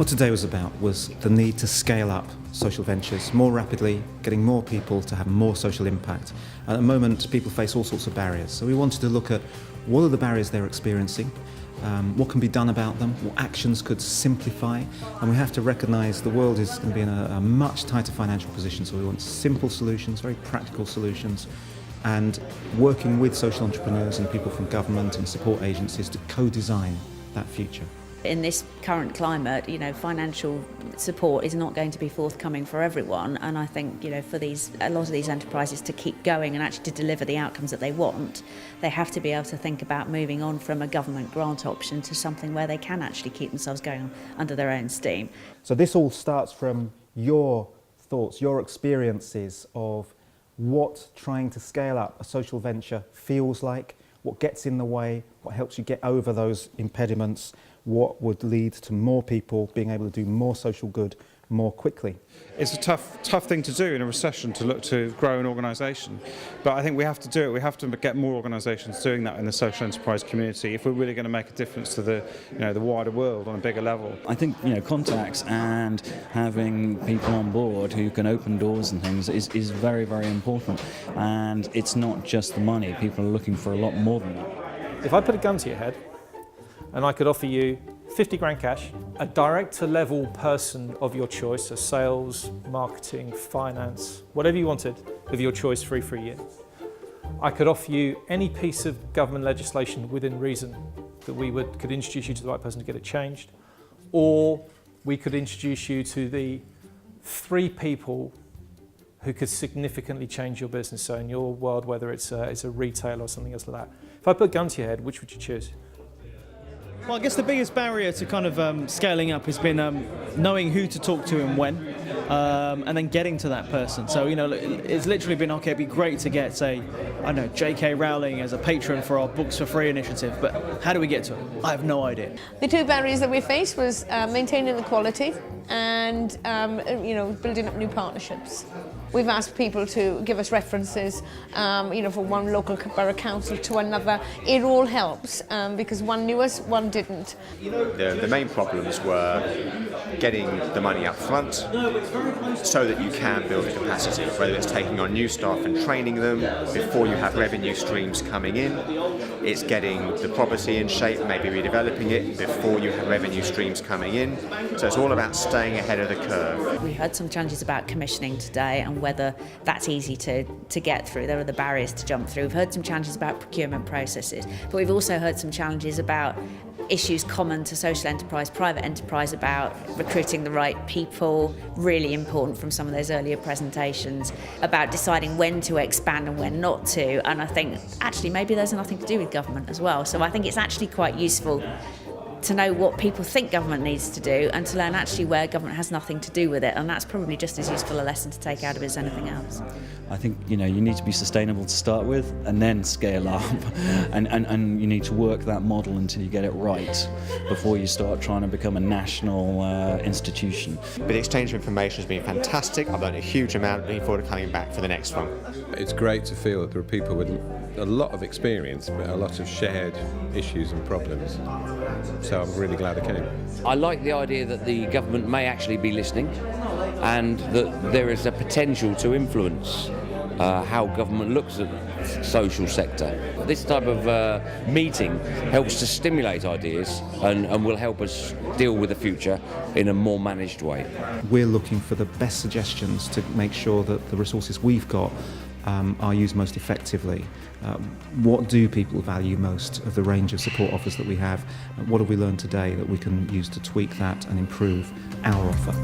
What today was about was the need to scale up social ventures more rapidly, getting more people to have more social impact. At the moment, people face all sorts of barriers. So we wanted to look at what are the barriers they're experiencing, what can be done about them, what actions could simplify, and we have to recognise the world is going to be in a much tighter financial position, so we want simple solutions, very practical solutions, and working with social entrepreneurs and people from government and support agencies to co-design that future. In this current climate, financial support is not going to be forthcoming for everyone, and I think, for a lot of these enterprises to keep going and actually to deliver the outcomes that they want, they have to be able to think about moving on from a government grant option to something where they can actually keep themselves going under their own steam. So this all starts from your thoughts, your experiences of what trying to scale up a social venture feels like, what gets in the way, what helps you get over those impediments, what would lead to more people being able to do more social good more quickly. It's a tough thing to do in a recession, to look to grow an organisation, but I think we have to do it. We have to get more organisations doing that in the social enterprise community if we're really going to make a difference to the wider world on a bigger level. I think contacts and having people on board who can open doors and things is very, very important, and it's not just the money. People are looking for a lot more than that. If I put a gun to your head and I could offer you 50 grand cash, a director level person of your choice, so sales, marketing, finance, whatever you wanted of your choice free for a year. I could offer you any piece of government legislation within reason that we could introduce you to the right person to get it changed, or we could introduce you to the 3 people who could significantly change your business. So in your world, whether it's a retail or something else like that. If I put a gun to your head, which would you choose? Well, I guess the biggest barrier to kind of scaling up has been knowing who to talk to and when, and then getting to that person. So, it's literally been, okay, it'd be great to get, say, I don't know, J.K. Rowling as a patron for our Books for Free initiative, but how do we get to it? I have no idea. The 2 barriers that we faced was maintaining the quality and, building up new partnerships. We've asked people to give us references, from one local borough council to another. It all helps because one knew us, one didn't. The main problems were getting the money up front so that you can build capacity, whether it's taking on new staff and training them before you have revenue streams coming in. It's getting the property in shape, maybe redeveloping it before you have revenue streams coming in. So it's all about staying ahead of the curve. We heard some challenges about commissioning today and whether that's easy to get through. There are the barriers to jump through. We've heard some challenges about procurement processes, but we've also heard some challenges about issues common to social enterprise, private enterprise, about recruiting the right people, really important from some of those earlier presentations, about deciding when to expand and when not to. And I think actually maybe there's nothing to do with government as well. So I think it's actually quite useful to know what people think government needs to do and to learn actually where government has nothing to do with it, and that's probably just as useful a lesson to take out of it as anything else. I think you need to be sustainable to start with and then scale up and you need to work that model until you get it right before you start trying to become a national institution. But the exchange of information has been fantastic. I've learned a huge amount, looking forward to coming back for the next one. It's great to feel that there are people with a lot of experience but a lot of shared issues and problems. So I'm really glad I came. I like the idea that the government may actually be listening and that there is a potential to influence how government looks at the social sector. This type of meeting helps to stimulate ideas and will help us deal with the future in a more managed way. We're looking for the best suggestions to make sure that the resources we've got are used most effectively. What do people value most of the range of support offers that we have? What have we learned today that we can use to tweak that and improve our offer?